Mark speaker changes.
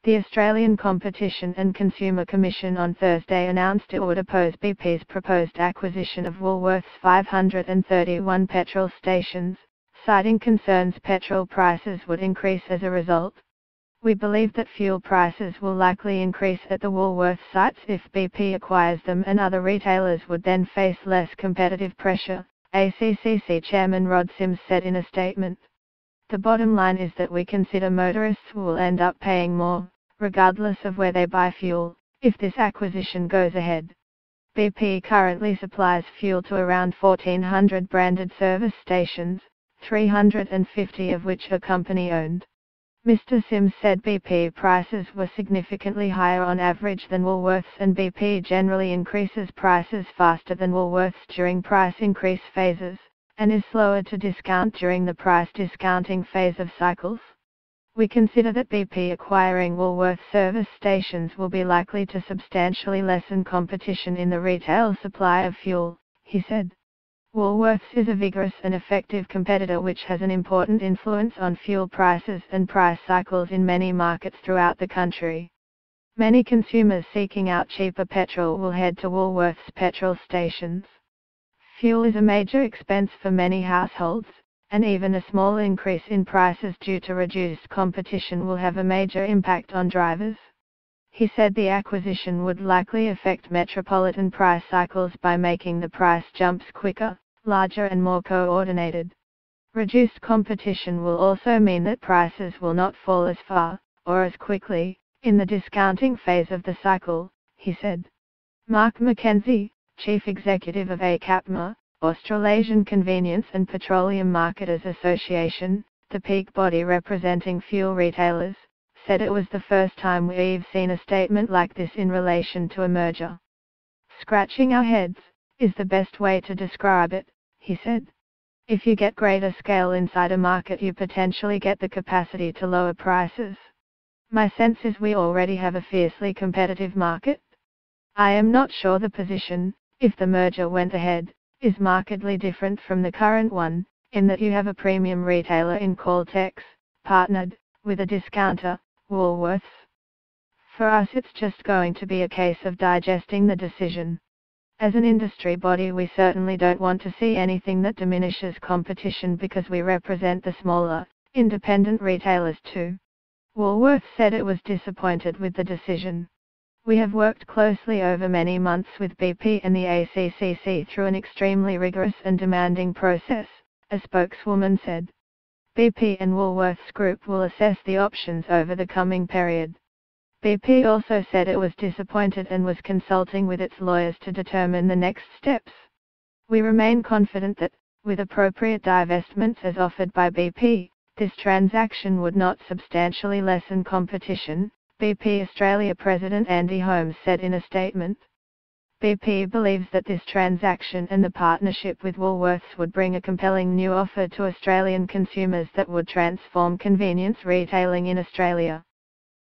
Speaker 1: The Australian Competition and Consumer Commission on Thursday announced it would oppose BP's proposed acquisition of Woolworths' 531 petrol stations, citing concerns petrol prices would increase as a result. We believe that fuel prices will likely increase at the Woolworths sites if BP acquires them, and other retailers would then face less competitive pressure, ACCC Chairman Rod Sims said in a statement. The bottom line is that we consider motorists will end up paying more, regardless of where they buy fuel, if this acquisition goes ahead. BP currently supplies fuel to around 1,400 branded service stations, 350 of which are company-owned. Mr. Sims said BP prices were significantly higher on average than Woolworths, and BP generally increases prices faster than Woolworths during price increase phases, and is slower to discount during the price discounting phase of cycles. We consider that BP acquiring Woolworths service stations will be likely to substantially lessen competition in the retail supply of fuel, he said. Woolworths is a vigorous and effective competitor which has an important influence on fuel prices and price cycles in many markets throughout the country. Many consumers seeking out cheaper petrol will head to Woolworths petrol stations. Fuel is a major expense for many households, and even a small increase in prices due to reduced competition will have a major impact on drivers. He said the acquisition would likely affect metropolitan price cycles by making the price jumps quicker, larger and more coordinated. Reduced competition will also mean that prices will not fall as far, or as quickly, in the discounting phase of the cycle, he said. Mark Mackenzie, Chief Executive of ACCC, Australasian Convenience and Petroleum Marketers Association, the peak body representing fuel retailers, said it was the first time we've seen a statement like this in relation to a merger. Scratching our heads is the best way to describe it, he said. If you get greater scale inside a market, you potentially get the capacity to lower prices. My sense is we already have a fiercely competitive market. I am not sure the position, if the merger went ahead, is markedly different from the current one, in that you have a premium retailer in Caltex, partnered with a discounter, Woolworths. For us it's just going to be a case of digesting the decision. As an industry body we certainly don't want to see anything that diminishes competition because we represent the smaller, independent retailers too. Woolworths said it was disappointed with the decision. We have worked closely over many months with BP and the ACCC through an extremely rigorous and demanding process, a spokeswoman said. BP and Woolworths Group will assess the options over the coming period. BP also said it was disappointed and was consulting with its lawyers to determine the next steps. We remain confident that, with appropriate divestments as offered by BP, this transaction would not substantially lessen competition, BP Australia President Andy Holmes said in a statement. BP believes that this transaction and the partnership with Woolworths would bring a compelling new offer to Australian consumers that would transform convenience retailing in Australia.